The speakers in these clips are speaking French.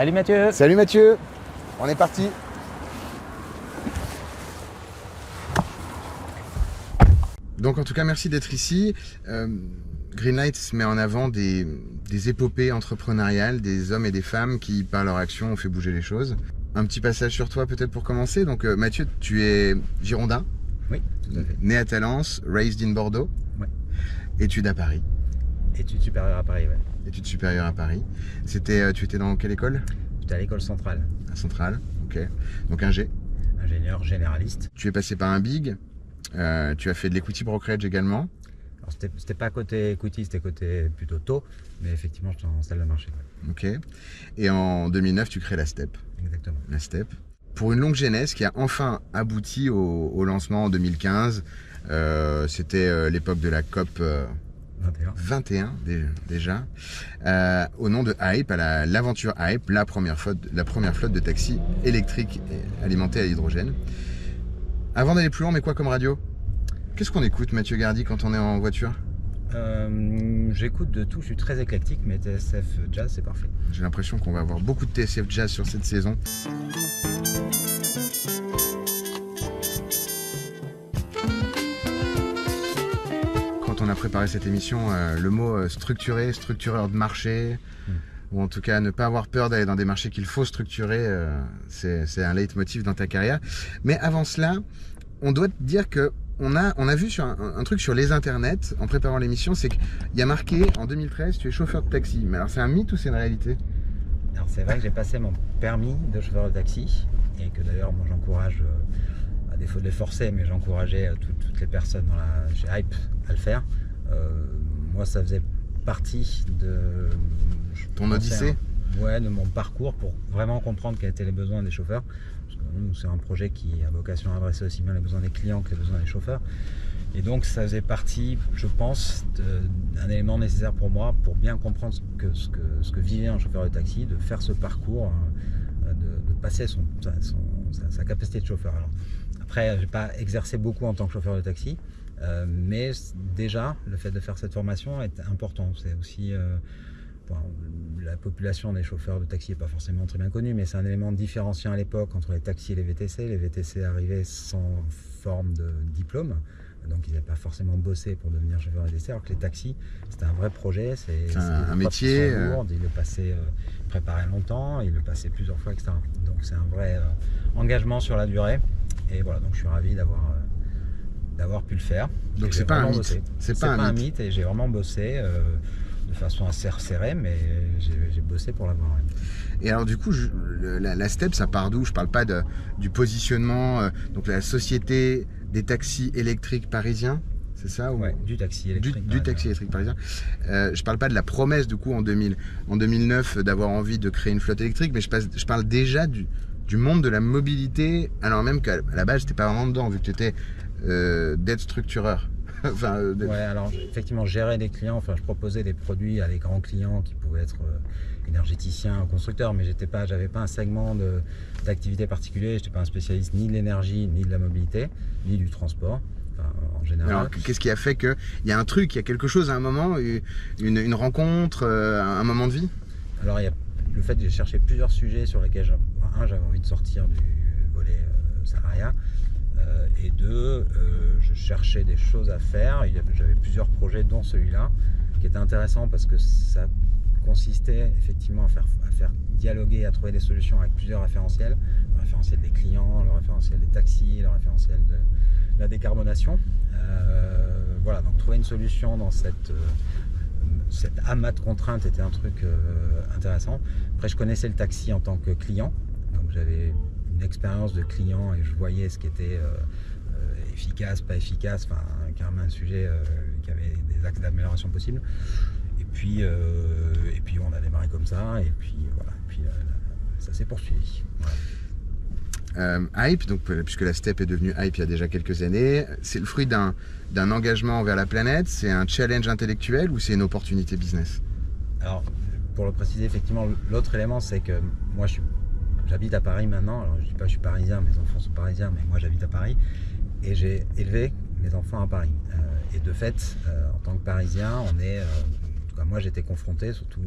Salut Mathieu. Salut Mathieu, on est parti. Donc en tout cas merci d'être ici. Greenlight met en avant des épopées entrepreneuriales, des hommes et des femmes qui par leur action ont fait bouger les choses. Un petit passage sur toi peut-être pour commencer. Donc Mathieu, tu es girondin. Oui, tout à fait. Né à Talence, raised in Bordeaux. Ouais. Études à Paris. Études supérieures à Paris, ouais. Études supérieures à Paris. Tu étais dans quelle école? J'étais à l'école centrale. À Centrale, ok. Donc un G. Ingénieur généraliste. Tu es passé par un big. Tu as fait de l'equity brokerage également. Alors c'était pas côté equity, c'était côté plutôt taux, mais effectivement j'étais en salle de marché. Ouais. Ok. Et en 2009, tu crées la STEP. Exactement. La STEP. Pour une longue genèse qui a enfin abouti au lancement en 2015. C'était l'époque de la COP 21 déjà. Au nom de Hype, à l'aventure Hype, la première flotte de taxis électriques alimentés à l'hydrogène. Avant d'aller plus loin, mais quoi comme radio? Qu'est-ce qu'on écoute, Mathieu Gardy, quand on est en voiture? J'écoute de tout, je suis très éclectique, mais TSF Jazz, c'est parfait. J'ai l'impression qu'on va avoir beaucoup de TSF Jazz sur cette saison. Quand on a préparé cette émission, le mot structuré, structureur de marché, ou en tout cas ne pas avoir peur d'aller dans des marchés qu'il faut structurer, c'est un leitmotiv dans ta carrière. Mais avant cela, on doit te dire que on a vu sur un truc sur les internets en préparant l'émission, c'est qu'il y a marqué en 2013 tu es chauffeur de taxi. Mais alors c'est un mythe ou c'est une réalité? Alors c'est vrai que j'ai passé mon permis de chauffeur de taxi et que d'ailleurs moi j'encourage, à défaut de les forcer, mais j'encourageais toutes les personnes chez Hype à le faire. Moi ça faisait partie de ton odyssée, de mon parcours pour vraiment comprendre quels étaient les besoins des chauffeurs. C'est un projet qui a vocation à adresser aussi bien les besoins des clients que les besoins des chauffeurs. Et donc ça faisait partie, je pense, d'un élément nécessaire pour moi pour bien comprendre ce que vivait un chauffeur de taxi, de faire ce parcours, de passer sa capacité de chauffeur. Alors, après, je n'ai pas exercé beaucoup en tant que chauffeur de taxi, mais déjà, le fait de faire cette formation est important. C'est aussi... la population des chauffeurs de taxi n'est pas forcément très bien connue, mais c'est un élément différenciant à l'époque entre les taxis et les VTC. Les VTC arrivaient sans forme de diplôme, donc ils n'avaient pas forcément bossé pour devenir chauffeur de VTC, alors que les taxis, c'était un vrai projet. C'est un métier. Ils le passaient, préparé longtemps, ils le passaient plusieurs fois, etc. Donc c'est un vrai engagement sur la durée. Et voilà, donc je suis ravi d'avoir pu le faire. Donc c'est pas un mythe. C'est pas un mythe et j'ai vraiment bossé. De façon assez resserrée, mais j'ai bossé pour l'avoir. Et alors du coup, la STEP, ça part d'où? Je parle pas du positionnement, donc la société des taxis électriques parisiens, c'est ça? Ouais, du taxi électrique. Du taxi électrique parisien. Je parle pas de la promesse du coup en 2009 d'avoir envie de créer une flotte électrique, mais je parle déjà du monde de la mobilité, alors même qu'à la base, t'étais pas vraiment dedans, vu que tu étais d'être structureur. Ouais, alors effectivement, gérer des clients, enfin je proposais des produits à des grands clients qui pouvaient être énergéticiens, constructeurs, mais j'avais pas un segment d'activité particulier, j'étais pas un spécialiste ni de l'énergie, ni de la mobilité, ni du transport, en général. Alors qu'est-ce qui a fait qu'il y a un truc, il y a quelque chose à un moment, une rencontre, un moment de vie? Alors il y a le fait que j'ai cherché plusieurs sujets sur lesquels j'avais envie de sortir du volet salariat. Et deux, je cherchais des choses à faire. J'avais plusieurs projets, dont celui-là, qui était intéressant parce que ça consistait effectivement à faire dialoguer, à trouver des solutions avec plusieurs référentiels. Le référentiel des clients, le référentiel des taxis, le référentiel de la décarbonation. Voilà, donc trouver une solution dans cet amas de contraintes était un truc intéressant. Après, je connaissais le taxi en tant que client, donc j'avais une expérience de client et je voyais ce qui était efficace, pas efficace, enfin carrément un sujet qui avait des axes d'amélioration possibles. Et puis on a démarré comme ça et puis voilà, ça s'est poursuivi. Voilà. Hype, donc, puisque la STEP est devenue Hype il y a déjà quelques années, c'est le fruit d'un engagement envers la planète, c'est un challenge intellectuel ou c'est une opportunité business? Alors pour le préciser, effectivement, l'autre élément c'est que moi j'habite à Paris maintenant. Alors je dis pas que je suis parisien, mes enfants sont parisiens, mais moi j'habite à Paris et j'ai élevé mes enfants à Paris. Et de fait, en tant que parisien, on est, en tout cas moi j'étais confronté, surtout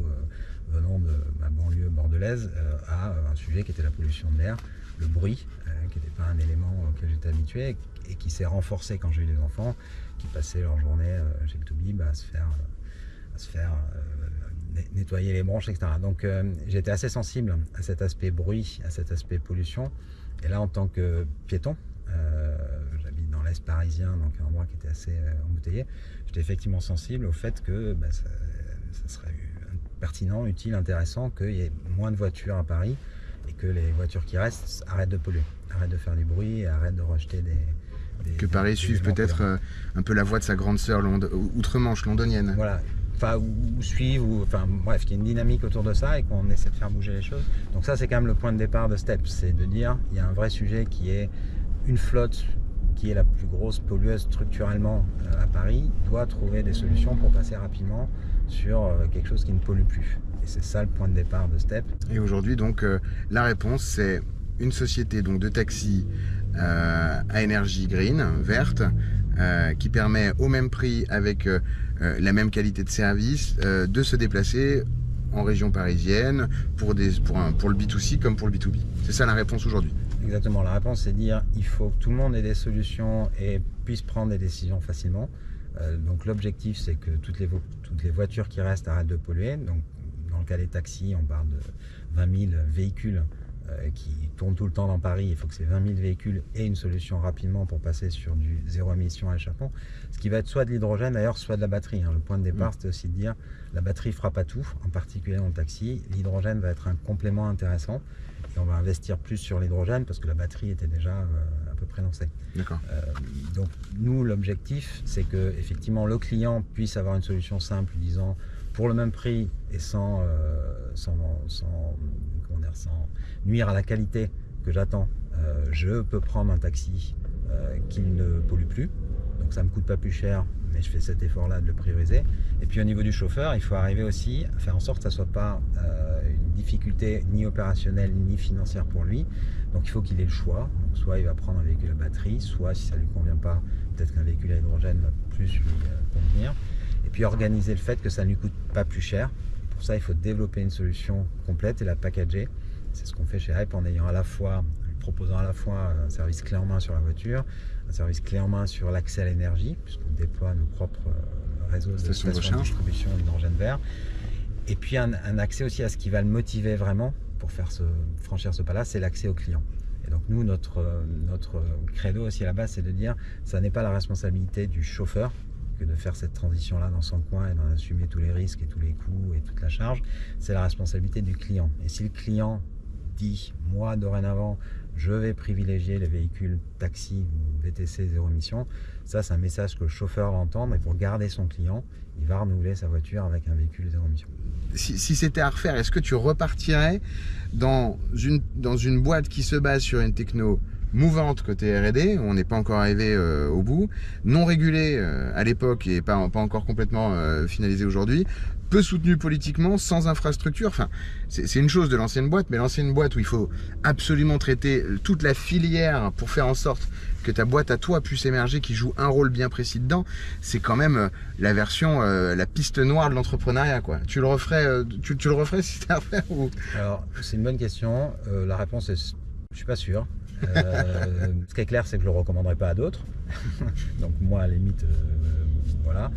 venant de ma banlieue bordelaise, à un sujet qui était la pollution de l'air, le bruit, qui n'était pas un élément auquel j'étais habitué et qui s'est renforcé quand j'ai eu des enfants qui passaient leur journée chez le Toubib à se faire nettoyer les branches, etc. Donc j'étais assez sensible à cet aspect bruit, à cet aspect pollution. Et là, en tant que piéton, j'habite dans l'Est parisien, donc un endroit qui était assez embouteillé, j'étais effectivement sensible au fait que ça serait pertinent, utile, intéressant qu'il y ait moins de voitures à Paris et que les voitures qui restent arrêtent de polluer, arrêtent de faire du bruit et arrêtent de rejeter que Paris suive peut-être un peu la voie de sa grande sœur outre-Manche, londonienne. Voilà. Enfin, ou suivre, bref, qu'il y ait une dynamique autour de ça et qu'on essaie de faire bouger les choses. Donc ça, c'est quand même le point de départ de STEP, c'est de dire, il y a un vrai sujet qui est une flotte qui est la plus grosse pollueuse structurellement à Paris, doit trouver des solutions pour passer rapidement sur quelque chose qui ne pollue plus. Et c'est ça le point de départ de STEP. Et aujourd'hui, donc, la réponse, c'est une société donc, de taxi à énergie green, verte, qui permet au même prix, avec la même qualité de service, de se déplacer en région parisienne pour le B2C comme pour le B2B. C'est ça la réponse aujourd'hui. Exactement, la réponse c'est de dire il faut que tout le monde ait des solutions et puisse prendre des décisions facilement. Donc l'objectif c'est que toutes les voitures qui restent arrêtent de polluer. Donc dans le cas des taxis, on parle de 20 000 véhicules qui tournent tout le temps dans Paris. Il faut que ces 20 000 véhicules aient une solution rapidement pour passer sur du zéro émission à échappement. Ce qui va être soit de l'hydrogène d'ailleurs, soit de la batterie. Le point de départ, c'est aussi de dire la batterie ne fera pas tout, en particulier dans le taxi. L'hydrogène va être un complément intéressant et on va investir plus sur l'hydrogène parce que la batterie était déjà à peu près lancée. D'accord. Donc nous, l'objectif, c'est que effectivement le client puisse avoir une solution simple disant pour le même prix et sans nuire à la qualité que j'attends, je peux prendre un taxi qui ne pollue plus. Donc ça ne me coûte pas plus cher, mais je fais cet effort-là de le prioriser. Et puis au niveau du chauffeur, il faut arriver aussi à faire en sorte que ça ne soit pas une difficulté ni opérationnelle ni financière pour lui. Donc il faut qu'il ait le choix. Donc, soit il va prendre un véhicule à batterie, soit si ça ne lui convient pas, peut-être qu'un véhicule à hydrogène va plus lui convenir. Et puis organiser le fait que ça ne lui coûte pas plus cher. Pour ça, il faut développer une solution complète et la packager. C'est ce qu'on fait chez Hype en proposant à la fois un service clé en main sur la voiture, un service clé en main sur l'accès à l'énergie, puisqu'on déploie nos propres réseaux de stations de distribution d'hydrogène vert. Et puis un accès aussi à ce qui va le motiver vraiment pour franchir ce pas-là, c'est l'accès aux clients. Et donc nous, notre credo aussi à la base, c'est de dire ça n'est pas la responsabilité du chauffeur que de faire cette transition-là dans son coin et d'en assumer tous les risques et tous les coûts et toute la charge, c'est la responsabilité du client. Et si le client dit, moi dorénavant, je vais privilégier les véhicules taxi ou VTC zéro émission, ça c'est un message que le chauffeur va entendre et pour garder son client, il va renouveler sa voiture avec un véhicule zéro émission. Si c'était à refaire, est-ce que tu repartirais dans une boîte qui se base sur une techno mouvante côté R&D, on n'est pas encore arrivé au bout, non régulée à l'époque et pas encore complètement finalisée aujourd'hui, peu soutenue politiquement, sans infrastructure. Enfin, c'est une chose de l'ancienne boîte, mais l'ancienne boîte où il faut absolument traiter toute la filière pour faire en sorte que ta boîte à toi puisse émerger, qui joue un rôle bien précis dedans, c'est quand même la version, la piste noire de l'entrepreneuriat, quoi. Tu le referais, tu le referais si c'était à refaire ou... Alors, c'est une bonne question. La réponse est, je suis pas sûr. Ce qui est clair, c'est que je le recommanderais pas à d'autres. Donc moi, à la limite, voilà.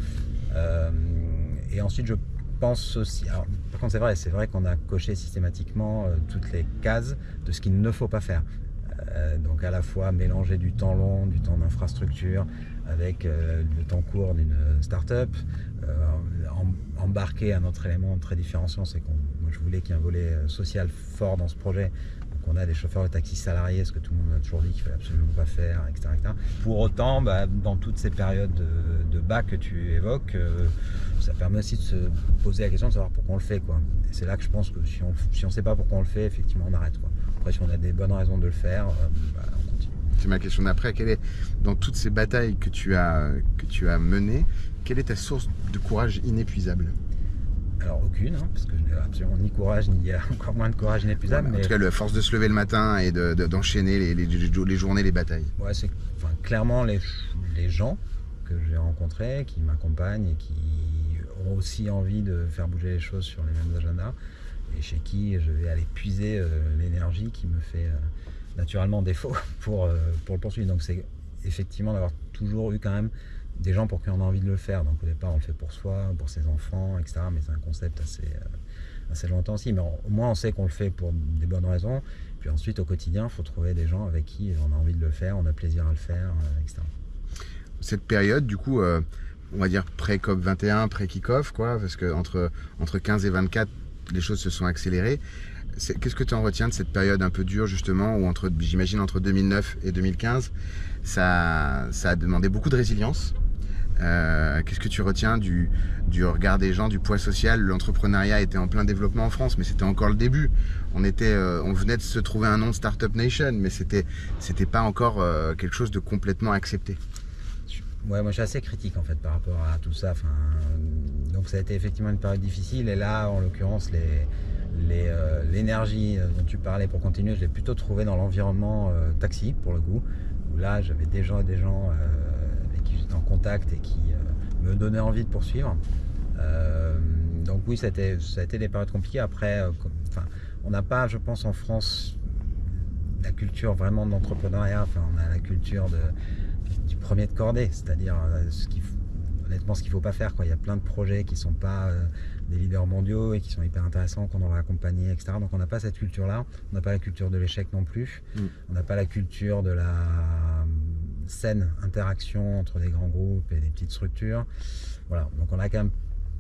Et ensuite, je pense aussi. Alors, par contre, c'est vrai qu'on a coché systématiquement toutes les cases de ce qu'il ne faut pas faire. Donc à la fois mélanger du temps long, du temps d'infrastructure avec le temps court d'une start-up, embarquer un autre élément très différenciant, c'est que moi je voulais qu'il y ait un volet social fort dans ce projet. Donc on a des chauffeurs de taxi salariés, ce que tout le monde a toujours dit qu'il ne fallait absolument pas faire, etc. Pour autant, dans toutes ces périodes de bas que tu évoques, ça permet aussi de se poser la question de savoir pourquoi on le fait, quoi. Et c'est là que je pense que si on ne sait pas pourquoi on le fait, effectivement on arrête, quoi. Après, si on a des bonnes raisons de le faire, on continue. C'est ma question d'après. Dans toutes ces batailles que tu as menées, quelle est ta source de courage inépuisable? Alors aucune, parce que je n'ai absolument ni courage, ni encore moins de courage inépuisable. Ouais, mais en tout cas, la force de se lever le matin et d'enchaîner les journées, les batailles. Ouais, c'est clairement les gens que j'ai rencontrés, qui m'accompagnent et qui ont aussi envie de faire bouger les choses sur les mêmes agendas et chez qui je vais aller puiser l'énergie qui me fait naturellement défaut pour le poursuivre. Donc c'est effectivement d'avoir toujours eu quand même des gens pour qui on a envie de le faire. Donc au départ on le fait pour soi, pour ses enfants, etc. Mais c'est un concept assez longtemps aussi. Mais au moins on sait qu'on le fait pour des bonnes raisons. Puis ensuite au quotidien il faut trouver des gens avec qui on a envie de le faire, on a plaisir à le faire, etc. Cette période du coup, on va dire pré-COP 21, pré-kick-off, quoi, parce que entre 15 et 24 les choses se sont accélérées. Qu'est-ce que tu en retiens de cette période un peu dure justement, où j'imagine entre 2009 et 2015, ça a demandé beaucoup de résilience. Qu'est-ce que tu retiens du regard des gens, du poids social? L'entrepreneuriat était en plein développement en France, mais c'était encore le début. On venait de se trouver un nom de Startup Nation, mais c'était pas encore quelque chose de complètement accepté. Ouais, moi je suis assez critique en fait par rapport à tout ça. Donc ça a été effectivement une période difficile, et là en l'occurrence l'énergie dont tu parlais pour continuer, je l'ai plutôt trouvé dans l'environnement taxi pour le coup, où là j'avais des gens avec qui j'étais en contact et qui me donnaient envie de poursuivre. Donc oui, ça a été des périodes compliquées. Après, on n'a pas, je pense, en France la culture vraiment d'entrepreneuriat. On a la culture du premier de cordée, c'est-à-dire honnêtement ce qu'il ne faut pas faire, quoi. Il y a plein de projets qui ne sont pas des leaders mondiaux et qui sont hyper intéressants, qu'on devrait accompagner, etc. Donc on n'a pas cette culture-là, on n'a pas la culture de l'échec non plus, on n'a pas la culture de la saine interaction entre des grands groupes et des petites structures. Voilà, donc on a quand même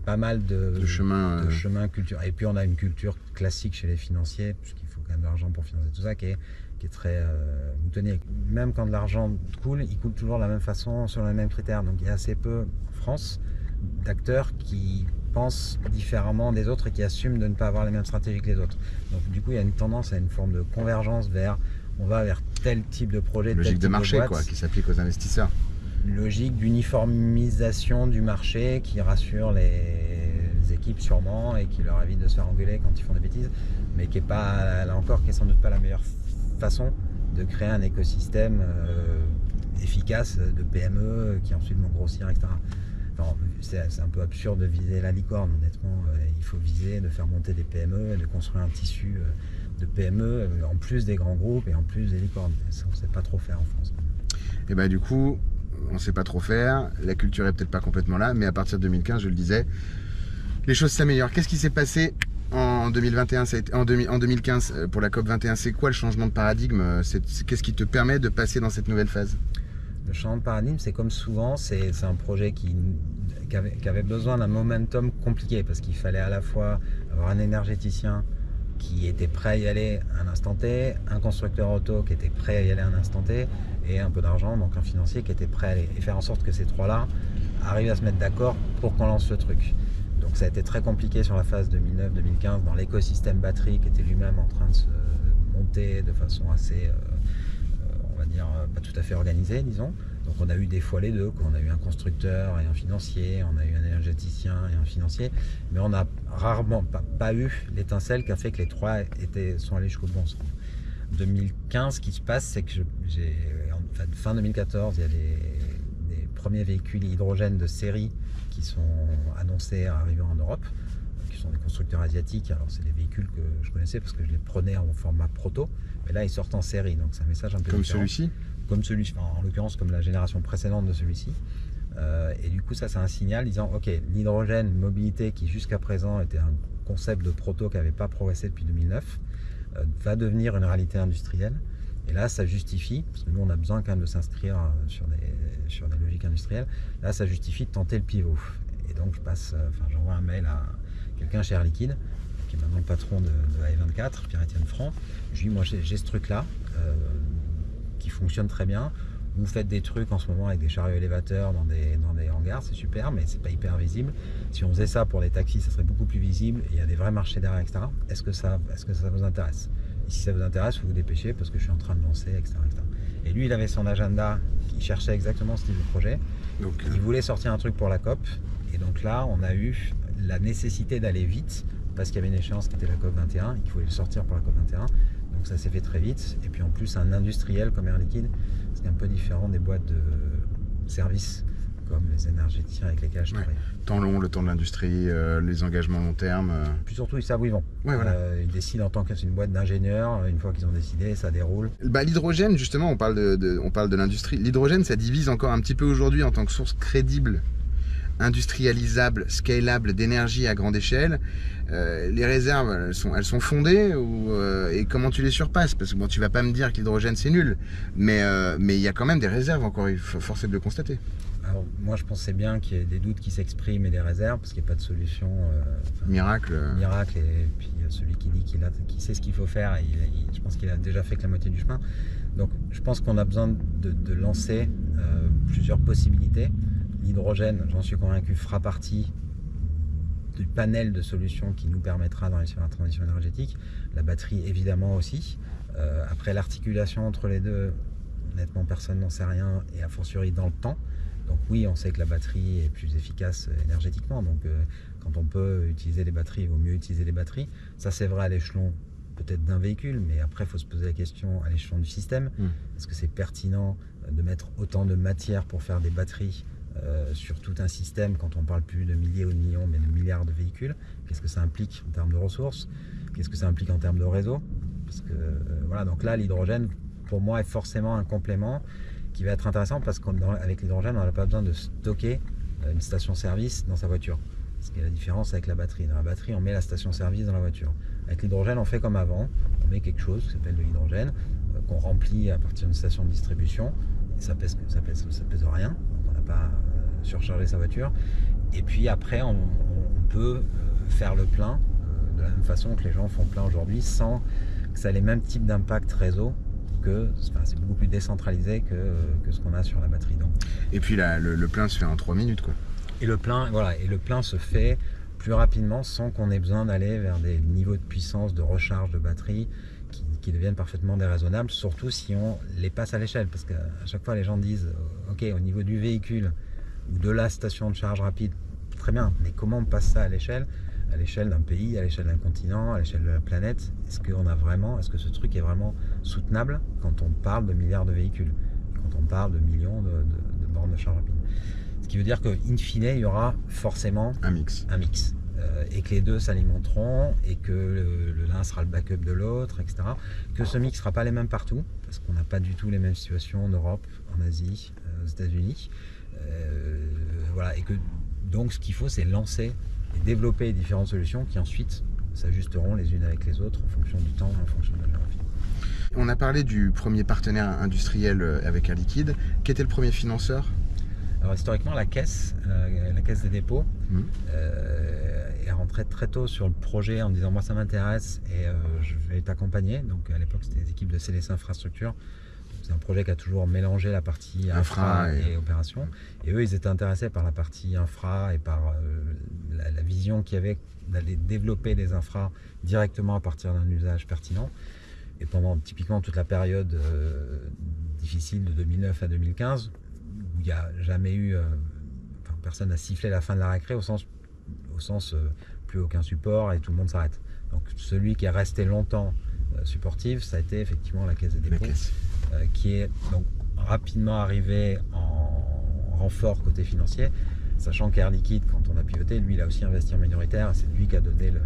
pas mal de chemin culture. Et puis on a une culture classique chez les financiers, puisqu'il faut quand même de l'argent pour financer tout ça, qui est très... vous tenez, même quand de l'argent coule, il coule toujours de la même façon, sur les mêmes critères. Donc il y a assez peu, en France, d'acteurs qui pensent différemment des autres et qui assument de ne pas avoir les mêmes stratégies que les autres. Donc du coup, il y a une tendance à une forme de convergence on va vers tel type de projet, logique de marché, quoi, qui s'applique aux investisseurs. Logique d'uniformisation du marché qui rassure les équipes sûrement et qui leur évite de se faire engueuler quand ils font des bêtises, mais qui est pas, là encore, qui est sans doute pas la meilleure façon de créer un écosystème efficace de PME qui ensuite vont grossir, etc. C'est un peu absurde de viser la licorne, honnêtement. Il faut viser de faire monter des PME et de construire un tissu de PME en plus des grands groupes et en plus des licornes. Ça, on ne sait pas trop faire en France. Et bah du coup, on ne sait pas trop faire, la culture est peut-être pas complètement là, mais à partir de 2015, je le disais, les choses s'améliorent. Qu'est-ce qui s'est passé en 2021, en 2015 pour la COP 21? C'est quoi le changement de paradigme? Qu'est-ce qui te permet de passer dans cette nouvelle phase? Le changement de paradigme, c'est comme souvent, c'est un projet qui avait besoin d'un momentum compliqué, parce qu'il fallait à la fois avoir un énergéticien qui était prêt à y aller à un instant T, un constructeur auto qui était prêt à y aller à un instant T, et un peu d'argent, donc un financier qui était prêt à aller, et faire en sorte que ces trois-là arrivent à se mettre d'accord pour qu'on lance le truc. Donc ça a été très compliqué sur la phase 2009-2015 dans l'écosystème batterie qui était lui-même en train de se monter de façon assez, on va dire, pas tout à fait organisée, disons. Donc on a eu des fois les deux, on a eu un constructeur et un financier, on a eu un énergéticien et un financier, mais on n'a rarement pas eu l'étincelle qui a fait que les trois sont allés jusqu'au bon sens. 2015, ce qui se passe, c'est que fin 2014, il y a des premiers véhicules hydrogène de série qui sont annoncés arriver en Europe, qui sont des constructeurs asiatiques. Alors c'est des véhicules que je connaissais parce que je les prenais en format proto, mais là ils sortent en série, donc c'est un message un peu comme différent. Celui-ci Comme celui-ci, en l'occurrence comme la génération précédente de celui-ci. Et du coup ça c'est un signal disant ok, l'hydrogène mobilité qui jusqu'à présent était un concept de proto qui n'avait pas progressé depuis 2009 va devenir une réalité industrielle. Et là ça justifie, parce que nous on a besoin quand même de s'inscrire sur des logiques industrielles, là ça justifie de tenter le pivot. Et donc j'envoie un mail à quelqu'un chez Air Liquide, qui est maintenant le patron de A24, Pierre-Étienne Franc. Je lui dis moi j'ai ce truc là qui fonctionne très bien. Vous faites des trucs en ce moment avec des chariots élévateurs dans des hangars, c'est super, mais c'est pas hyper visible. Si on faisait ça pour les taxis, ça serait beaucoup plus visible. Et il y a des vrais marchés derrière, etc. Est-ce que ça vous intéresse? Et si ça vous intéresse, vous vous dépêchez parce que je suis en train de lancer, etc., etc. Et lui, il avait son agenda, il cherchait exactement ce type de projet. Donc, il voulait sortir un truc pour la COP. Et donc là, on a eu la nécessité d'aller vite parce qu'il y avait une échéance qui était la COP 21 et qu'il fallait le sortir pour la COP 21. Donc ça s'est fait très vite. Et puis en plus, un industriel comme Air Liquide, c'est un peu différent des boîtes de services comme les énergéticiens avec lesquels je travaille. Temps long, le temps de l'industrie, les engagements long terme. Puis surtout, ils savent où ils vont. Ouais, voilà. Ils décident en tant que c'est une boîte d'ingénieurs. Une fois qu'ils ont décidé, ça déroule. L'hydrogène, justement, on parle de l'industrie. L'hydrogène, ça divise encore un petit peu aujourd'hui en tant que source crédible, industrialisable, scalable d'énergie à grande échelle. Les réserves, elles sont fondées et comment tu les surpasses? Parce que bon, tu vas pas me dire que l'hydrogène c'est nul, mais il y a quand même des réserves encore, il faut forcer de le constater. Alors, moi, je pensais bien qu'il y ait des doutes qui s'expriment et des réserves, parce qu'il n'y a pas de solution miracle. Et puis celui qui dit qu'il sait ce qu'il faut faire, je pense qu'il a déjà fait que la moitié du chemin. Donc, je pense qu'on a besoin de lancer plusieurs possibilités. L'hydrogène, j'en suis convaincu, fera partie du panel de solutions qui nous permettra dans la transition énergétique. La batterie, évidemment, aussi. Après, l'articulation entre les deux, honnêtement, personne n'en sait rien, et a fortiori dans le temps. Donc oui, on sait que la batterie est plus efficace énergétiquement, donc quand on peut utiliser les batteries, il vaut mieux utiliser les batteries. Ça, c'est vrai à l'échelon peut-être d'un véhicule, mais après, il faut se poser la question à l'échelon du système. Est-ce que c'est pertinent de mettre autant de matière pour faire des batteries sur tout un système quand on parle plus de milliers ou de millions, mais de milliards de véhicules? Qu'est-ce que ça implique en termes de ressources? Qu'est-ce que ça implique en termes de réseau? Parce que voilà, donc là, l'hydrogène, pour moi, est forcément un complément qui va être intéressant, parce qu'avec l'hydrogène, on n'a pas besoin de stocker une station-service dans sa voiture. Ce qui est la différence avec la batterie. Dans la batterie, on met la station-service dans la voiture. Avec l'hydrogène, on fait comme avant. On met quelque chose qui s'appelle de l'hydrogène, qu'on remplit à partir d'une station de distribution. Et ça pèse rien. Donc on n'a pas surchargé sa voiture. Et puis après, on peut faire le plein de la même façon que les gens font plein aujourd'hui, sans que ça ait les mêmes types d'impact réseau. C'est beaucoup plus décentralisé que ce qu'on a sur la batterie. Donc. Et puis le plein se fait en 3 minutes, quoi. Et le plein se fait plus rapidement, sans qu'on ait besoin d'aller vers des niveaux de puissance de recharge de batterie qui deviennent parfaitement déraisonnables, surtout si on les passe à l'échelle. Parce qu'à chaque fois, les gens disent ok, au niveau du véhicule ou de la station de charge rapide, très bien, mais comment on passe ça à l'échelle d'un pays, à l'échelle d'un continent, à l'échelle de la planète? Est-ce que ce truc est vraiment soutenable quand on parle de milliards de véhicules, quand on parle de millions de bornes de charge rapide? Ce qui veut dire qu'in fine, il y aura forcément un mix. Et que les deux s'alimenteront, et que l'un sera le backup de l'autre, etc. Que ce mix ne sera pas les mêmes partout, parce qu'on n'a pas du tout les mêmes situations en Europe, en Asie, aux États-Unis. Voilà, et que donc ce qu'il faut, c'est lancer et développer différentes solutions qui ensuite s'ajusteront les unes avec les autres en fonction du temps, en fonction de la géographie. On a parlé du premier partenaire industriel avec Air Liquide. Qui était le premier financeur? Alors historiquement, la Caisse des dépôts est rentrée très tôt sur le projet en disant moi ça m'intéresse et je vais t'accompagner. Donc à l'époque, c'était des équipes de CDC Infrastructure. C'est un projet qui a toujours mélangé la partie infra et opération. Et eux, ils étaient intéressés par la partie infra et par la vision qu'il y avait d'aller développer des infras directement à partir d'un usage pertinent. Et pendant typiquement toute la période difficile de 2009 à 2015, où il n'y a jamais eu... personne n'a sifflé la fin de la récré au sens plus aucun support et tout le monde s'arrête. Donc celui qui est resté longtemps supportif, ça a été effectivement la Caisse des dépôts. Qui est donc rapidement arrivé en renfort côté financier, sachant qu'Air Liquide, quand on a pivoté, lui il a aussi investi en minoritaire, c'est lui qui a donné le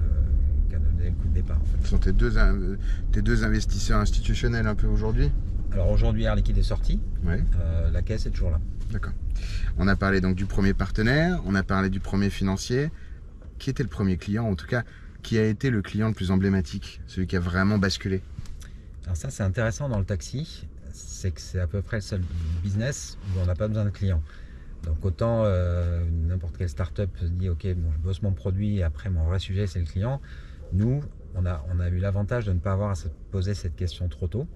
coup de départ. En fait. Ce sont tes deux investisseurs institutionnels un peu aujourd'hui? Alors aujourd'hui Air Liquide est sorti, ouais. La Caisse est toujours là. D'accord. On a parlé donc du premier partenaire, on a parlé du premier financier. Qui était le premier client, en tout cas, qui a été le client le plus emblématique, celui qui a vraiment basculé? Alors ça c'est intéressant dans le taxi, c'est que c'est à peu près le seul business où on n'a pas besoin de clients. Donc autant n'importe quelle start-up se dit ok, bon, je bosse mon produit et après mon vrai sujet c'est le client. Nous, on a eu l'avantage de ne pas avoir à se poser cette question trop tôt,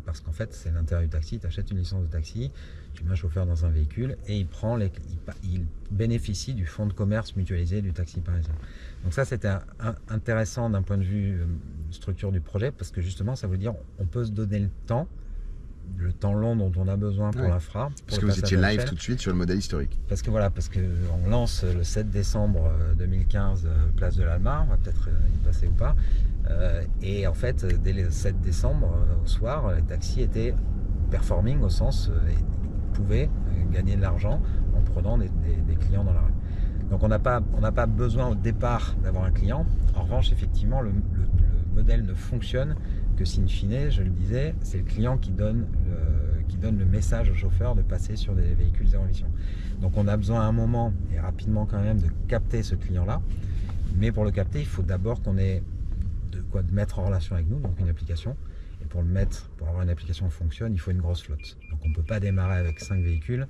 parce qu'en fait c'est l'intérêt du taxi. Tu achètes une licence de taxi, tu mets un chauffeur dans un véhicule et il bénéficie du fonds de commerce mutualisé du taxi parisien. Donc ça c'était intéressant d'un point de vue structure du projet, parce que justement ça veut dire on peut se donner le temps long dont on a besoin pour l'infra. Parce que vous étiez live tout de suite sur le modèle historique. Parce qu'on lance le 7 décembre 2015 place de l'Almar, on va peut-être y passer ou pas. Et en fait, dès le 7 décembre au soir, les taxis étaient performing au sens ils pouvaient gagner de l'argent en prenant des clients dans la rue. Donc on n'a pas besoin au départ d'avoir un client. En revanche, effectivement, le modèle ne fonctionne que si, in fine, je le disais, c'est le client qui donne le message au chauffeur de passer sur des véhicules zéro émission. Donc on a besoin à un moment, et rapidement quand même, de capter ce client-là. Mais pour le capter, il faut d'abord qu'on ait de quoi mettre en relation avec nous, donc une application. Et pour avoir une application qui fonctionne, il faut une grosse flotte. Donc on ne peut pas démarrer avec 5 véhicules,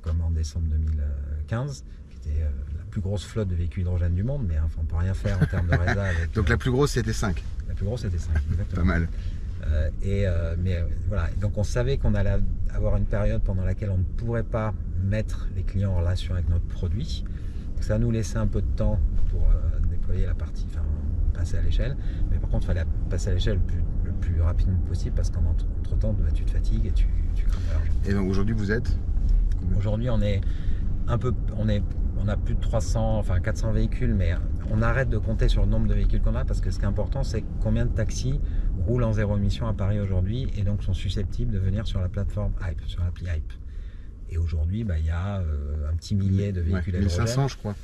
comme en décembre 2015, qui était la plus grosse flotte de véhicules hydrogène du monde, mais enfin, on ne peut rien faire en termes de résa. Donc la plus grosse, c'était 5. La plus grosse, c'était 5, exactement. Pas mal. Voilà. Donc on savait qu'on allait avoir une période pendant laquelle on ne pourrait pas mettre les clients en relation avec notre produit. Donc ça nous laissait un peu de temps pour déployer la partie, enfin passer à l'échelle. Mais par contre, il fallait passer à l'échelle le plus rapidement possible parce qu'entre temps, tu te fatigues et tu crames l'argent. Et donc aujourd'hui, vous êtes Aujourd'hui, on a plus de 300, enfin 400 véhicules, mais on arrête de compter sur le nombre de véhicules qu'on a parce que ce qui est important, c'est combien de taxis roulent en zéro émission à Paris aujourd'hui et donc sont susceptibles de venir sur la plateforme Hype, sur l'appli Hype. Et aujourd'hui, il y a un petit millier de véhicules 1500, je crois.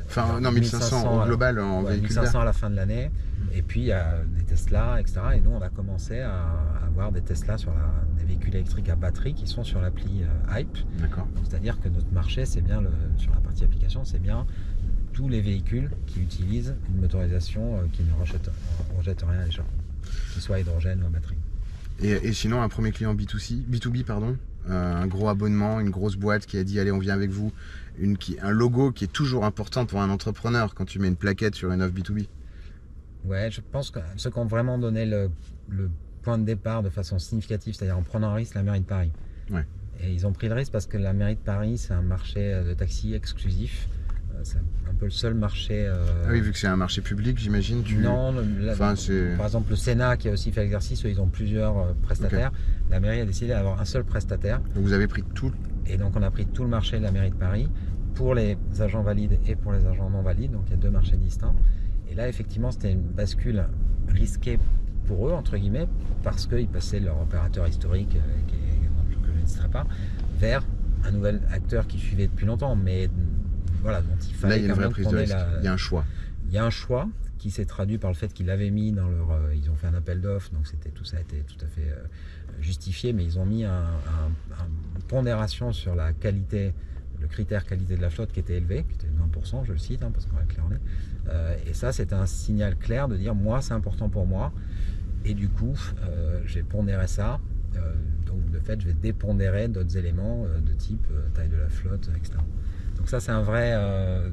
Enfin, non, 1500 au global en véhicules. 1500 à la fin de l'année. Et puis, il y a des Tesla, etc. Et nous, on a commencé à avoir des Tesla des véhicules électriques à batterie qui sont sur l'appli Hype. D'accord. C'est-à-dire que notre marché, c'est bien, sur la partie application, c'est bien tous les véhicules qui utilisent une motorisation qui ne rejette rien à l'échappement, qu'il soit hydrogène ou à batterie. Et sinon, un premier client B2B, pardon, un gros abonnement, une grosse boîte qui a dit allez, on vient avec vous, un logo qui est toujours important pour un entrepreneur quand tu mets une plaquette sur une offre B2B. Ouais, je pense que ceux qui ont vraiment donné le point de départ de façon significative, c'est-à-dire en prenant un risque, la mairie de Paris. Ouais. Et ils ont pris le risque parce que la mairie de Paris, c'est un marché de taxi exclusif. C'est un peu le seul marché. Ah oui, vu que c'est un marché public, j'imagine. Non, par exemple, le Sénat qui a aussi fait l'exercice, ils ont plusieurs prestataires. Okay. La mairie a décidé d'avoir un seul prestataire. Donc vous avez pris tout. Et donc on a pris tout le marché de la mairie de Paris pour les agents valides et pour les agents non valides. Donc il y a deux marchés distincts. Et là, effectivement, c'était une bascule risquée pour eux, entre guillemets, parce qu'ils passaient leur opérateur historique, que je ne citerai pas, vers un nouvel acteur qui suivait depuis longtemps. Mais voilà, donc il fallait. Là, il y a une vraie prise de risque. Il y a un choix. Il y a un choix qui s'est traduit par le fait qu'ils l'avaient mis dans leur. Ils ont fait un appel d'offres, donc tout ça a été tout à fait justifié, mais ils ont mis une pondération sur la qualité, le critère qualité de la flotte qui était élevé, qui était de 20%, je le cite, parce qu'on va clair en est. Et ça, c'était un signal clair de dire moi, c'est important pour moi. Et du coup, j'ai pondéré ça. Donc, de fait, je vais dépondérer d'autres éléments de type taille de la flotte, etc. Donc ça, c'est un vrai. De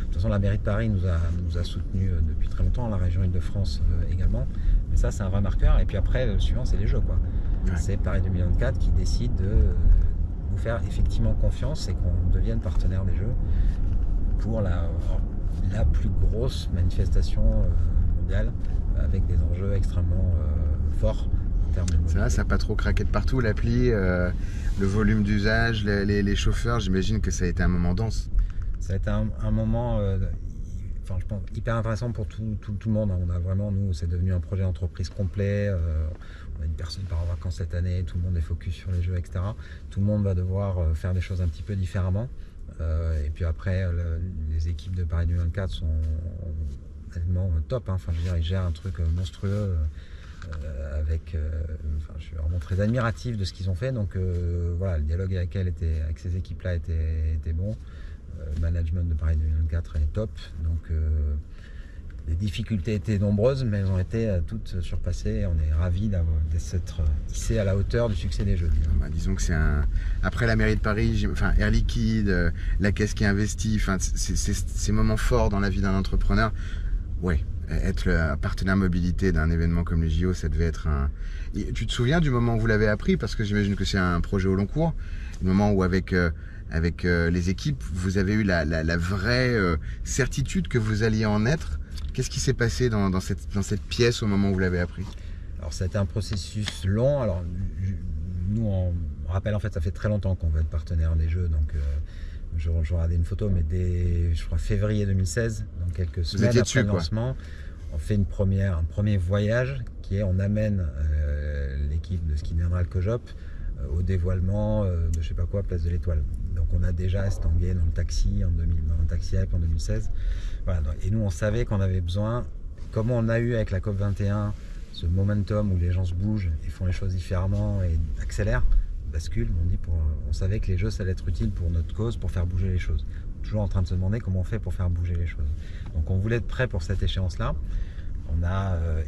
toute façon, la mairie de Paris nous a soutenus depuis très longtemps, la région Île-de-France également. Mais ça, c'est un vrai marqueur. Et puis après, le suivant, c'est les jeux, quoi. Ouais. C'est Paris 2024 qui décide de nous faire effectivement confiance et qu'on devienne partenaire des jeux pour la plus grosse manifestation mondiale avec des enjeux extrêmement forts. Ça n'a pas trop craqué de partout, l'appli, le volume d'usage, les chauffeurs, j'imagine que ça a été un moment dense. Ça a été un moment je pense, hyper intéressant pour tout le monde. On a vraiment, nous, c'est devenu un projet d'entreprise complet. On a une personne part en vacances cette année, tout le monde est focus sur les jeux, etc. Tout le monde va devoir faire des choses un petit peu différemment. Et puis après, les équipes de Paris 2024 sont tellement top. Enfin, je veux dire, ils gèrent un truc monstrueux. Je suis vraiment très admiratif de ce qu'ils ont fait. Donc voilà, le dialogue avec ces équipes-là était bon. Le management de Paris 2024 est top. Donc les difficultés étaient nombreuses, mais elles ont été toutes surpassées. On est ravis d'être hissé à la hauteur du succès des jeux. Disons que c'est après la mairie de Paris, Air Liquide, la caisse qui investit, ces moments forts dans la vie d'un entrepreneur. Ouais. Être le partenaire mobilité d'un événement comme les JO, ça devait être Tu te souviens du moment où vous l'avez appris? Parce que j'imagine que c'est un projet au long cours. Le moment où avec les équipes, vous avez eu la vraie certitude que vous alliez en être. Qu'est-ce qui s'est passé dans cette pièce au moment où vous l'avez appris? Alors ça a été un processus long. Alors nous, on rappelle, en fait, ça fait très longtemps qu'on veut être partenaire des Jeux. Donc je regardais une photo, mais je crois février 2016, donc quelques semaines après le lancement, on fait un premier voyage qui est on amène l'équipe de ce qui deviendra le COJOP au dévoilement de je sais pas quoi, place de l'Étoile. Donc on a déjà estangué dans le taxi dans le taxi hype en 2016. Voilà, et nous on savait qu'on avait besoin, comme on a eu avec la COP21, ce momentum où les gens se bougent et font les choses différemment et accélèrent, basculent, on savait que les jeux ça allait être utile pour notre cause, pour faire bouger les choses. Toujours en train de se demander comment on fait pour faire bouger les choses. Donc on voulait être prêt pour cette échéance-là.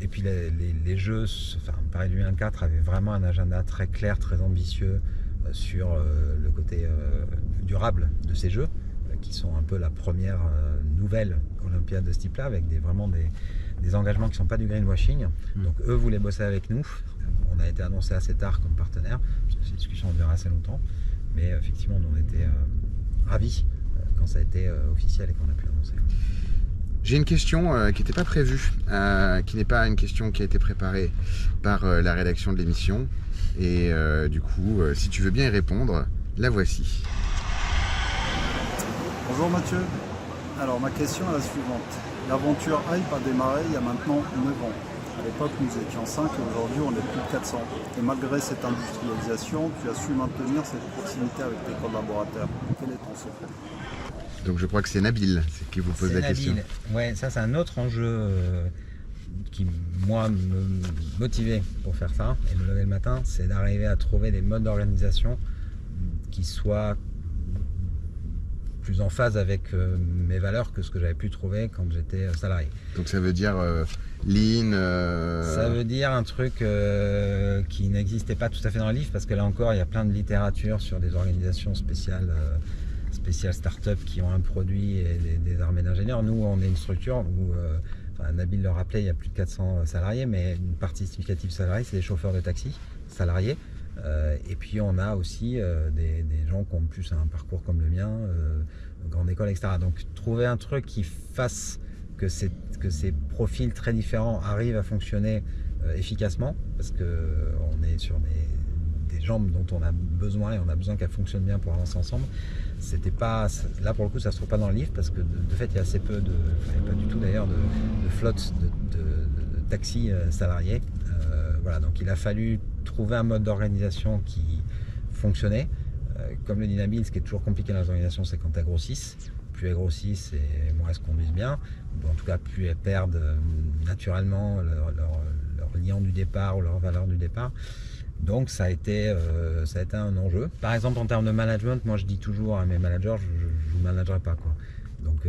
Et puis les jeux, Paris 2024 avait vraiment un agenda très clair, très ambitieux sur le côté durable de ces jeux, qui sont un peu la première nouvelle Olympiade de ce type-là, avec vraiment des engagements qui ne sont pas du greenwashing. Donc eux voulaient bosser avec nous. On a été annoncé assez tard comme partenaire. Ces discussions ont duré assez longtemps. Mais effectivement, on était ravis quand ça a été officiel et qu'on a pu annoncer. J'ai une question qui n'était pas prévue, qui n'est pas une question qui a été préparée par la rédaction de l'émission. Et du coup, si tu veux bien y répondre, la voici. Bonjour Mathieu. Alors ma question est la suivante. L'aventure Hype a démarré il y a maintenant 9 ans. À l'époque nous étions 5 et aujourd'hui on est plus de 400. Et malgré cette industrialisation, tu as su maintenir cette proximité avec tes collaborateurs. Quel est ton secret ? Donc je crois que c'est Nabil qui vous pose la question. Ouais, ça c'est un autre enjeu qui moi me motivait pour faire ça et me lever le matin, c'est d'arriver à trouver des modes d'organisation qui soient plus en phase avec mes valeurs que ce que j'avais pu trouver quand j'étais salarié. Donc ça veut dire lean Ça veut dire un truc qui n'existait pas tout à fait dans le livre, parce que là encore il y a plein de littérature sur des organisations spéciales start-up qui ont un produit et des armées d'ingénieurs. Nous, on est une structure où, Nabil le rappelait, il y a plus de 400 salariés, mais une partie significative salariés, c'est des chauffeurs de taxi salariés. Et puis on a aussi des gens qui ont plus un parcours comme le mien, grande école, etc. Donc trouver un truc qui fasse que ces profils très différents arrivent à fonctionner efficacement, parce qu'on est sur des jambes dont on a besoin et on a besoin qu'elles fonctionnent bien pour avancer ensemble. C'était pas, là pour le coup ça se trouve pas dans le livre, parce que de fait il y a assez peu pas du tout d'ailleurs de flotte de taxis salariés. Voilà, donc il a fallu trouver un mode d'organisation qui fonctionnait. Comme le dit Nabil, ce qui est toujours compliqué dans les organisations, c'est quand elles grossissent. Plus elles grossissent et moins elles se conduisent bien. En tout cas, plus elles perdent naturellement leur lien du départ ou leur valeur du départ. Donc ça a été un enjeu. Par exemple, en termes de management, moi je dis toujours à mes managers, je ne vous managerai pas, quoi. Donc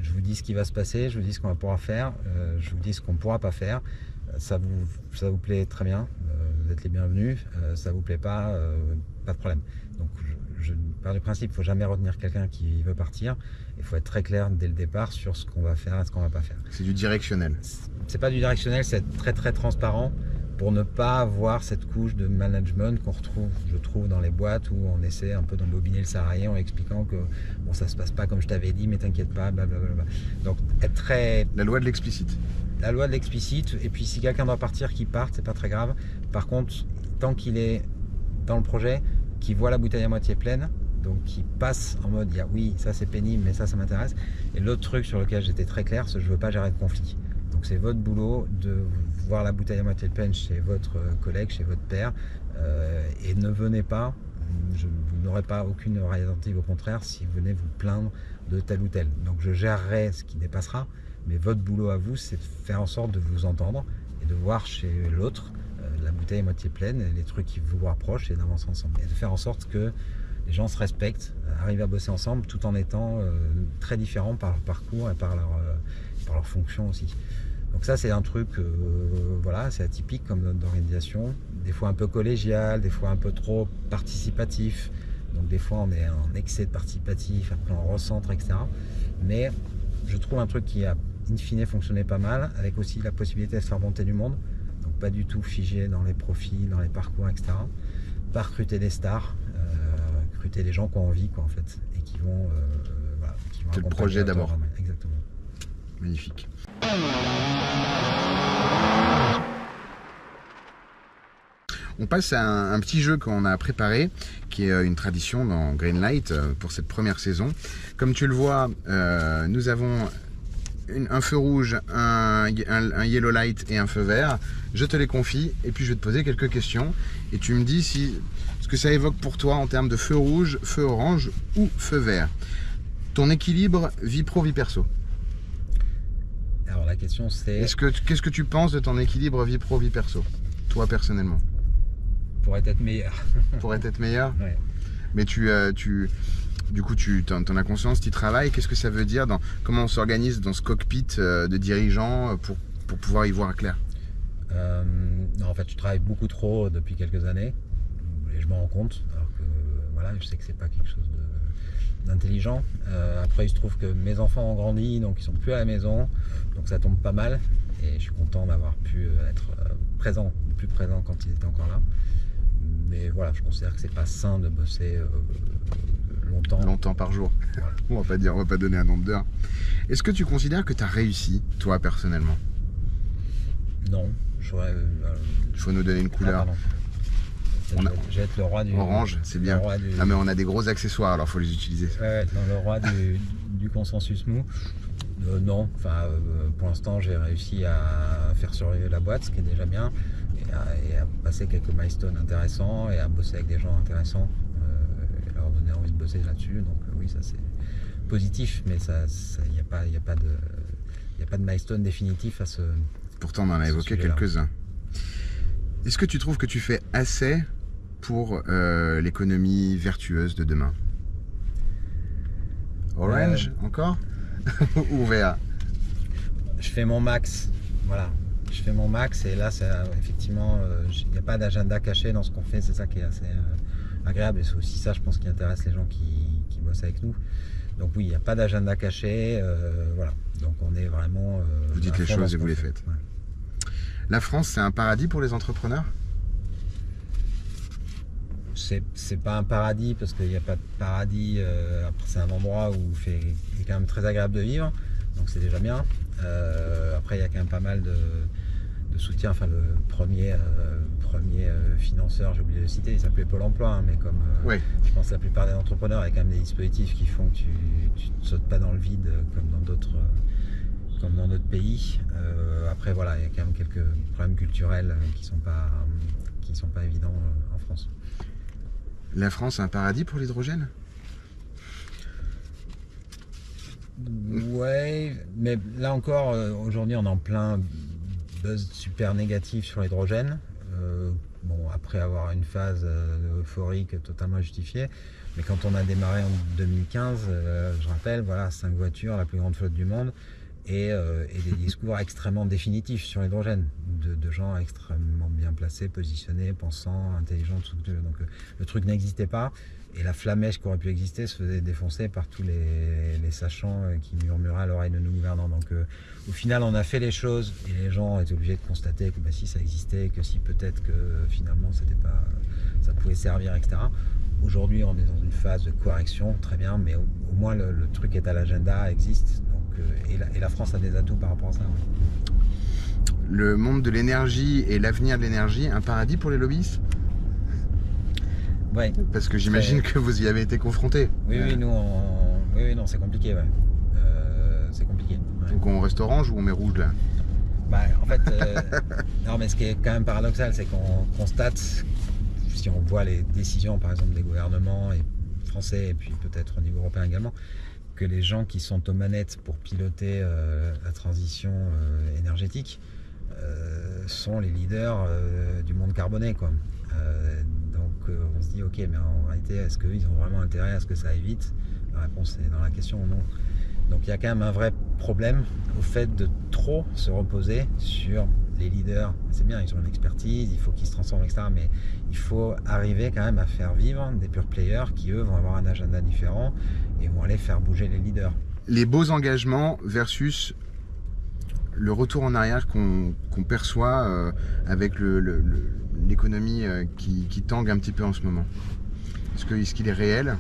je vous dis ce qui va se passer, je vous dis ce qu'on va pouvoir faire, je vous dis ce qu'on ne pourra pas faire. Ça vous plaît, très bien, vous êtes les bienvenus. Ça vous plaît pas, pas de problème. Donc je pars du principe, il ne faut jamais retenir quelqu'un qui veut partir. Il faut être très clair dès le départ sur ce qu'on va faire et ce qu'on ne va pas faire. C'est du directionnel. C'est pas du directionnel, c'est être très très transparent pour ne pas avoir cette couche de management qu'on retrouve, je trouve, dans les boîtes où on essaie un peu d'embobiner le salarié en expliquant que bon, ça se passe pas comme je t'avais dit, mais t'inquiète pas, blablabla. Donc être très... La loi de l'explicite. La loi de l'explicite, et puis si quelqu'un doit partir, qu'il parte, c'est pas très grave. Par contre, tant qu'il est dans le projet, qu'il voit la bouteille à moitié pleine, donc qu'il passe en mode, oui, ça c'est pénible, mais ça m'intéresse. Et l'autre truc sur lequel j'étais très clair, c'est que je veux pas gérer de conflit. Donc c'est votre boulot de voir la bouteille à moitié pleine chez votre collègue, chez votre père, et ne venez pas, vous n'aurez pas aucune réalité, au contraire, si vous venez vous plaindre de tel ou tel. Donc je gérerai ce qui dépassera, mais votre boulot à vous, c'est de faire en sorte de vous entendre et de voir chez l'autre la bouteille à moitié pleine, les trucs qui vous rapprochent, et d'avancer ensemble. Et de faire en sorte que les gens se respectent, arrivent à bosser ensemble tout en étant très différents par leur parcours et par leur fonction aussi. Donc ça c'est un truc, voilà, c'est atypique comme mode d'organisation, des fois un peu collégial, des fois un peu trop participatif, donc des fois on est en excès de participatif, après on recentre, etc. Mais je trouve un truc qui a in fine fonctionné pas mal, avec aussi la possibilité de faire monter du monde, donc pas du tout figé dans les profils, dans les parcours, etc. Pas recruter des stars, recruter des gens qui ont envie, quoi, en fait, et qui vont c'est le projet d'abord. Exactement. Magnifique. On passe à un petit jeu qu'on a préparé, qui est une tradition dans Greenlight pour cette première saison. Comme tu le vois, nous avons un feu rouge, un yellow light et un feu vert. Je te les confie et puis je vais te poser quelques questions et tu me dis si ce que ça évoque pour toi en termes de feu rouge, feu orange ou feu vert. Ton équilibre vie pro, vie perso. Alors la question c'est... Qu'est-ce que tu penses de ton équilibre vie pro, vie perso, toi personnellement? Pourrait être meilleur. Pourrait être meilleur. Ouais. Mais du coup, tu en as conscience, tu y travailles. Qu'est-ce que ça veut dire comment on s'organise dans ce cockpit de dirigeants pour pouvoir y voir clair? Non, en fait, je travaille beaucoup trop depuis quelques années et je m'en rends compte. Alors que voilà, je sais que c'est pas quelque chose d'intelligent. Après, il se trouve que mes enfants ont grandi, donc ils sont plus à la maison, donc ça tombe pas mal. Et je suis content d'avoir pu être plus présent quand ils étaient encore là. Mais voilà, je considère que c'est pas sain de bosser longtemps par jour. Voilà. On va pas donner un nombre d'heures. Est-ce que tu considères que tu as réussi, toi, personnellement? Non. Il faut nous donner une couleur. Je vais être le roi du... Orange, c'est bien. Ah, mais on a des gros accessoires, alors il faut les utiliser. Ouais, le roi du consensus mou. Non, enfin, pour l'instant, j'ai réussi à faire survivre la boîte, ce qui est déjà bien, et à passer quelques milestones intéressants, et à bosser avec des gens intéressants, et leur donner envie de bosser là-dessus. Donc oui, ça c'est positif, mais il n'y a pas de milestone définitif à ce... Pourtant, on en a évoqué quelques-uns. Est-ce que tu trouves que tu fais assez pour l'économie vertueuse de demain? Orange, encore? Ou vert? Je fais mon max, voilà. Je fais mon max et là, effectivement, il n'y a pas d'agenda caché dans ce qu'on fait. C'est ça qui est assez agréable et c'est aussi ça, je pense, qui intéresse les gens qui bossent avec nous. Donc oui, il n'y a pas d'agenda caché, voilà. Donc on est vraiment... vous dites les choses et vous les faites. Ouais. La France, c'est un paradis pour les entrepreneurs? C'est pas un paradis parce qu'il n'y a pas de paradis. Après, c'est un endroit où il est quand même très agréable de vivre, donc c'est déjà bien. Après, il y a quand même pas mal de soutien. Enfin, le premier financeur, j'ai oublié de le citer, il s'appelait Pôle Emploi, hein, mais comme je pense que la plupart des entrepreneurs, il y a quand même des dispositifs qui font que tu ne sautes pas dans le vide comme dans d'autres pays. Après, voilà, il y a quand même quelques problèmes culturels qui sont pas évidents en France. La France, c'est un paradis pour l'hydrogène? Ouais, mais là encore, aujourd'hui, on est en plein buzz super négatif sur l'hydrogène. Bon, après avoir une phase euphorique totalement justifiée, mais quand on a démarré en 2015, je rappelle, voilà, 5 voitures, la plus grande flotte du monde, et des discours extrêmement définitifs sur l'hydrogène, de gens extrêmement bien placés, positionnés, pensants, intelligents, tout. Donc le truc n'existait pas, et la flamèche qui aurait pu exister se faisait défoncer par tous les sachants qui murmuraient à l'oreille de nos gouvernants. Donc au final, on a fait les choses, et les gens étaient obligés de constater que si ça existait, que si peut-être que finalement ça pouvait servir, etc. Aujourd'hui, on est dans une phase de correction, très bien, mais au moins le truc est à l'agenda, existe. Donc, et la France a des atouts par rapport à ça. Ouais. Le monde de l'énergie et l'avenir de l'énergie, un paradis pour les lobbyistes? Ouais. Parce que j'imagine que vous y avez été confrontés. Oui, nous, non, c'est compliqué, ouais. C'est compliqué. Ouais. Donc on reste orange ou on met rouge là? Bah, en fait, non, mais ce qui est quand même paradoxal, c'est qu'on constate, si on voit les décisions, par exemple, des gouvernements français et puis peut-être au niveau européen également, que les gens qui sont aux manettes pour piloter la transition énergétique sont les leaders du monde carboné, quoi. Donc on se dit ok, mais en réalité, est-ce qu'ils ont vraiment intérêt à ce que ça aille vite? La réponse est dans la question, non. Donc il y a quand même un vrai problème au fait de trop se reposer sur les leaders. C'est bien, ils ont une expertise, il faut qu'ils se transforment, etc. Mais il faut arriver quand même à faire vivre des pure players qui, eux, vont avoir un agenda différent et vont aller faire bouger les leaders. Les beaux engagements versus le retour en arrière qu'on perçoit avec l'économie qui tangue un petit peu en ce moment. Est-ce qu'il est réel?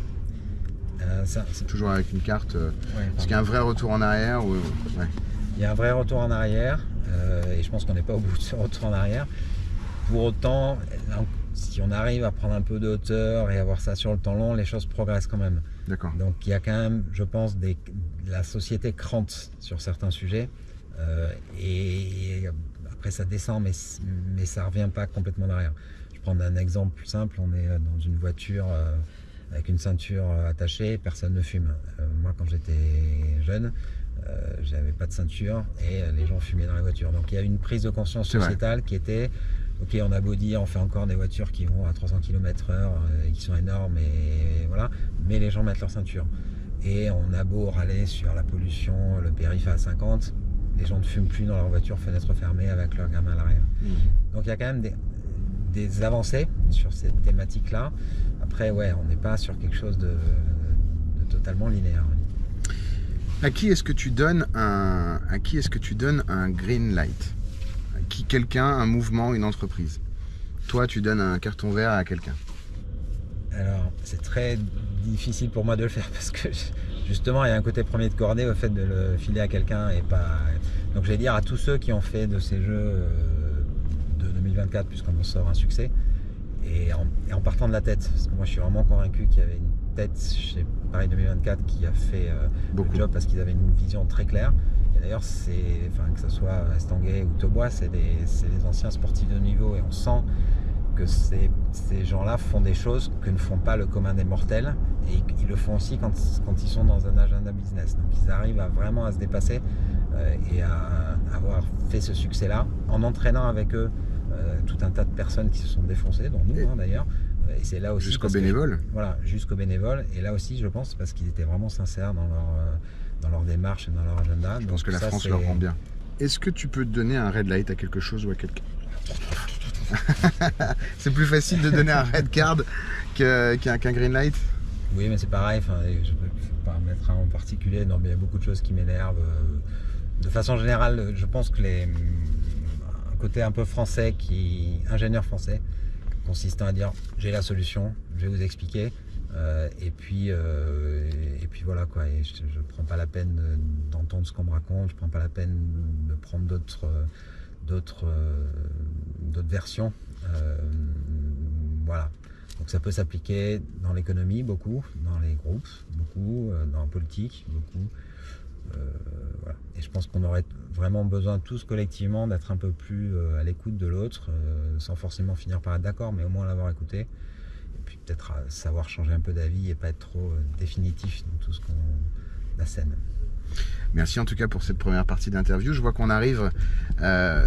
Toujours avec une carte. Est-ce qu'il y a un vrai retour en arrière ou... Ouais. Il y a un vrai retour en arrière et je pense qu'on n'est pas au bout de ce retour en arrière. Pour autant, si on arrive à prendre un peu de hauteur et à voir ça sur le temps long, les choses progressent quand même. D'accord. Donc il y a quand même, je pense, la société crante sur certains sujets et après ça descend, mais ça ne revient pas complètement derrière. Je Je prends un exemple simple, on est dans une voiture avec une ceinture attachée, personne ne fume. Moi, quand j'étais jeune, j'avais pas de ceinture et les gens fumaient dans la voiture. Donc il y a une prise de conscience sociétale qui était, ok, on a beau dire, on fait encore des voitures qui vont à 300 km/h et qui sont énormes, et voilà, mais les gens mettent leur ceinture. Et on a beau râler sur la pollution, le périph' à 50, les gens ne fument plus dans leur voiture, fenêtre fermée, avec leur gamin à l'arrière. Donc il y a quand même des avancées sur cette thématique-là. Après, ouais, on n'est pas sur quelque chose de totalement linéaire. À qui est-ce que tu donnes un green light? Quelqu'un, un mouvement, une entreprise? Toi, tu donnes un carton vert à quelqu'un? Alors, c'est très difficile pour moi de le faire parce que justement, il y a un côté premier de cordée au fait de le filer à quelqu'un et pas. Donc, je vais dire à tous ceux qui ont fait de ces jeux de 2024, puisqu'on en sort un succès, et en partant de la tête, parce que moi, je suis vraiment convaincu qu'il y avait une tête chez Paris 2024 qui a fait le job parce qu'ils avaient une vision très claire. Et d'ailleurs, que ce soit Estanguet ou Taubois, c'est les anciens sportifs de niveau, et on sent que ces gens-là font des choses que ne font pas le commun des mortels, et ils le font aussi quand ils sont dans un agenda business. Donc ils arrivent vraiment à se dépasser et à avoir fait ce succès-là en entraînant avec eux tout un tas de personnes qui se sont défoncées, dont nous d'ailleurs. Et c'est là aussi jusqu'aux bénévoles. Voilà, jusqu'aux bénévoles. Et là aussi, je pense, parce qu'ils étaient vraiment sincères dans leur démarche et dans leur agenda. Je pense que la France leur rend bien. Est-ce que tu peux donner un red light à quelque chose ou à quelqu'un? C'est plus facile de donner un red card qu'un green light? Oui, mais c'est pareil. Je ne peux pas mettre un en particulier. Non, mais il y a beaucoup de choses qui m'énervent. De façon générale, je pense que un côté un peu français, ingénieur français, consistant à dire j'ai la solution, je vais vous expliquer, et puis voilà quoi. Et je ne prends pas la peine d'entendre ce qu'on me raconte, je ne prends pas la peine de prendre d'autres versions. Voilà. Donc ça peut s'appliquer dans l'économie beaucoup, dans les groupes beaucoup, dans la politique beaucoup. Voilà. Et je pense qu'on aurait vraiment besoin tous collectivement d'être un peu plus à l'écoute de l'autre, sans forcément finir par être d'accord, mais au moins l'avoir écouté, et puis peut-être savoir changer un peu d'avis et pas être trop définitif dans tout ce qu'on assène. Merci en tout cas pour cette première partie d'interview. Je vois qu'on arrive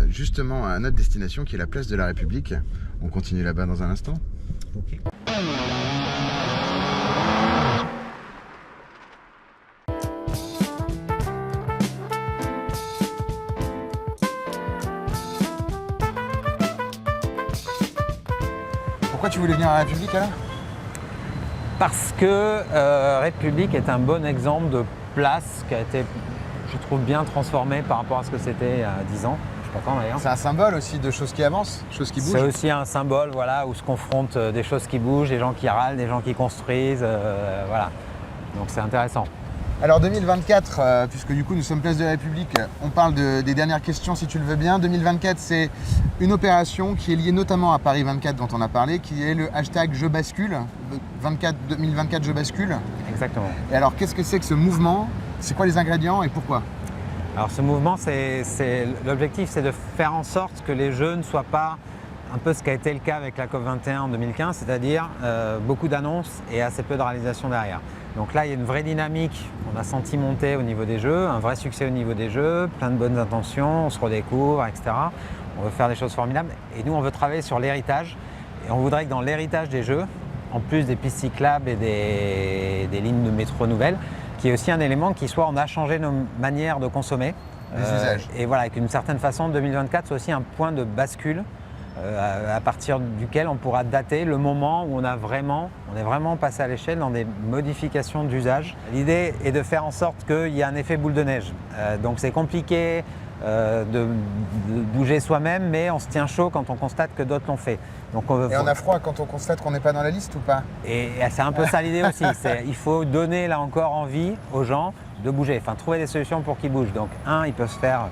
justement à notre destination qui est la place de la République. On continue là-bas dans un instant. Ok. Pourquoi tu voulais venir à la République alors? Parce que République est un bon exemple de place qui a été, je trouve, bien transformée par rapport à ce que c'était il y a 10 ans. Je sais pas quand d'ailleurs. C'est un symbole aussi de choses qui avancent, choses qui bougent. C'est aussi un symbole, voilà, où se confrontent des choses qui bougent, des gens qui râlent, des gens qui construisent, voilà. Donc c'est intéressant. Alors 2024, puisque du coup nous sommes place de la République, on parle des dernières questions si tu le veux bien. 2024, c'est une opération qui est liée notamment à Paris 24 dont on a parlé, qui est le hashtag Je bascule, 2024 Je bascule. Exactement. Et alors qu'est-ce que c'est que ce mouvement? C'est quoi les ingrédients et pourquoi? Alors ce mouvement, l'objectif c'est de faire en sorte que les Jeux ne soient pas un peu ce qui a été le cas avec la COP21 en 2015, c'est-à-dire beaucoup d'annonces et assez peu de réalisation derrière. Donc là, il y a une vraie dynamique qu'on a senti monter au niveau des Jeux, un vrai succès au niveau des Jeux, plein de bonnes intentions, on se redécouvre, etc. On veut faire des choses formidables et nous, on veut travailler sur l'héritage. Et on voudrait que dans l'héritage des Jeux, en plus des pistes cyclables et des lignes de métro nouvelles, qu'il y ait aussi un élément qui soit on a changé nos manières de consommer. Les usages. Et voilà, qu'une certaine façon, 2024, c'est aussi un point de bascule à partir duquel on pourra dater le moment où on est vraiment passé à l'échelle dans des modifications d'usage. L'idée est de faire en sorte qu'il y ait un effet boule de neige. Donc c'est compliqué de bouger soi-même, mais on se tient chaud quand on constate que d'autres l'ont fait. Donc on a froid quand on constate qu'on n'est pas dans la liste ou pas? Et c'est un peu ça l'idée aussi. Il faut donner là encore envie aux gens de bouger, enfin trouver des solutions pour qu'ils bougent. Donc ils peuvent se faire...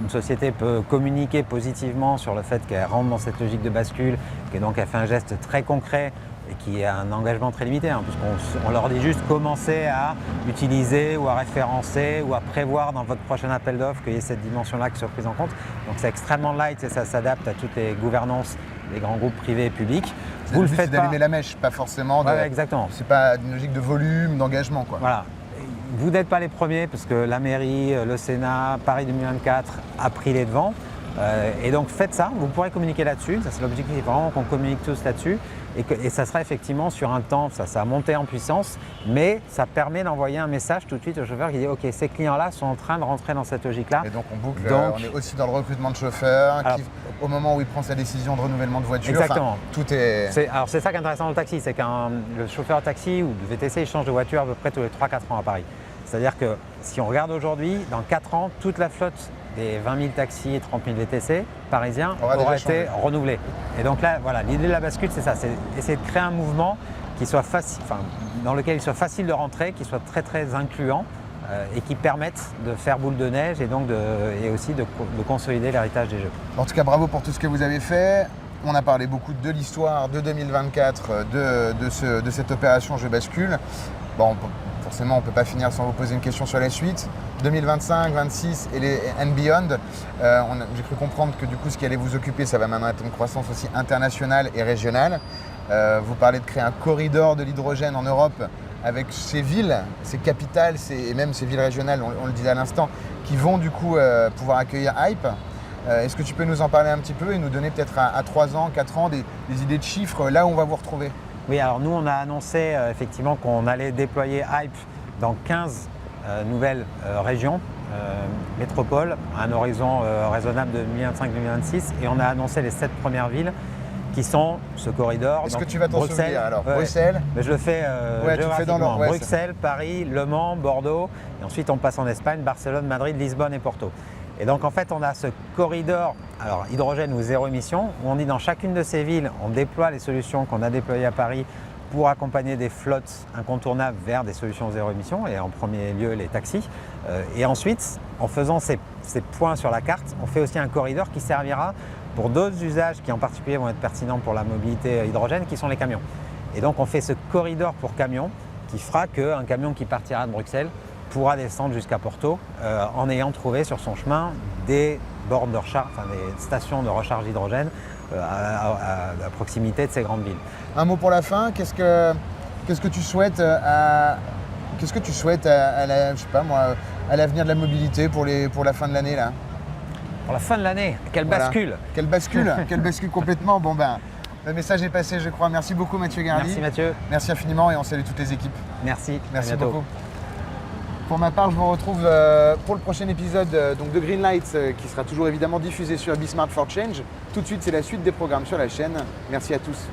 Une société peut communiquer positivement sur le fait qu'elle rentre dans cette logique de bascule, et donc elle fait un geste très concret et qui a un engagement très limité, puisqu'on leur dit juste commencer à utiliser ou à référencer ou à prévoir dans votre prochain appel d'offres qu'il y ait cette dimension-là qui soit prise en compte. Donc c'est extrêmement light et ça s'adapte à toutes les gouvernances les grands groupes privés et publics. Vous le faites d'allumer la mèche, pas forcément. Exactement. C'est pas une logique de volume, d'engagement, quoi. Voilà. Vous n'êtes pas les premiers parce que la mairie, le Sénat, Paris 2024 a pris les devants. Et donc faites ça, vous pourrez communiquer là-dessus, ça c'est l'objectif, vraiment qu'on communique tous là-dessus et ça sera effectivement sur un temps, ça a monté en puissance, mais ça permet d'envoyer un message tout de suite au chauffeur qui dit ok, ces clients-là sont en train de rentrer dans cette logique-là. Et donc on boucle, on est aussi dans le recrutement de chauffeurs, au moment où il prend sa décision de renouvellement de voiture. Exactement. Tout est... Alors c'est ça qui est intéressant dans le taxi, c'est qu'un le chauffeur taxi ou de VTC il change de voiture à peu près tous les 3-4 ans à Paris. C'est-à-dire que si on regarde aujourd'hui, dans 4 ans, toute la flotte des 20 000 taxis et 30 000 VTC parisiens aura été renouvelée. Et donc là, voilà, l'idée de la bascule, c'est ça, c'est essayer de créer un mouvement qui soit facile, dans lequel il soit facile de rentrer, qui soit très très incluant et qui permette de faire boule de neige et donc et aussi de consolider l'héritage des Jeux. En tout cas, bravo pour tout ce que vous avez fait. On a parlé beaucoup de l'histoire de 2024, de cette opération Je Bascule. Bon, forcément, on ne peut pas finir sans vous poser une question sur la suite. 2025, 2026 et beyond, j'ai cru comprendre que du coup, ce qui allait vous occuper, ça va maintenant être une croissance aussi internationale et régionale. Vous parlez de créer un corridor de l'hydrogène en Europe avec ces villes, ces capitales et même ces villes régionales, on le disait à l'instant, qui vont du coup pouvoir accueillir Hype. Est-ce que tu peux nous en parler un petit peu et nous donner peut-être à 3 ans, 4 ans des idées de chiffres là où on va vous retrouver? Oui, alors nous on a annoncé effectivement qu'on allait déployer Hype dans 15 nouvelles régions, métropoles, à un horizon raisonnable de 2025-2026 et on a annoncé les 7 premières villes qui sont ce corridor. Est-ce que tu vas t'en souvenir alors? Bruxelles. Mais je le fais dans Bruxelles, Paris, Le Mans, Bordeaux et ensuite on passe en Espagne, Barcelone, Madrid, Lisbonne et Porto. Et donc en fait on a ce corridor, alors hydrogène ou zéro émission, où on dit dans chacune de ces villes, on déploie les solutions qu'on a déployées à Paris pour accompagner des flottes incontournables vers des solutions zéro émission et en premier lieu les taxis. Et ensuite, en faisant ces points sur la carte, on fait aussi un corridor qui servira pour d'autres usages qui en particulier vont être pertinents pour la mobilité hydrogène, qui sont les camions. Et donc on fait ce corridor pour camions qui fera qu'un camion qui partira de Bruxelles pourra descendre jusqu'à Porto en ayant trouvé sur son chemin des bornes de recharge, des stations de recharge d'hydrogène à proximité de ces grandes villes. Un mot pour la fin, qu'est-ce que tu souhaites à l'avenir de la mobilité pour la fin de l'année là? Pour la fin de l'année, quelle bascule! Quelle bascule complètement. Bon ben, le message est passé, je crois. Merci beaucoup Mathieu Gardy. Merci Mathieu. Merci infiniment et on salue toutes les équipes. Merci. Merci beaucoup. Pour ma part, je vous retrouve pour le prochain épisode donc de Greenlight qui sera toujours évidemment diffusé sur Be Smart for Change. Tout de suite, c'est la suite des programmes sur la chaîne. Merci à tous.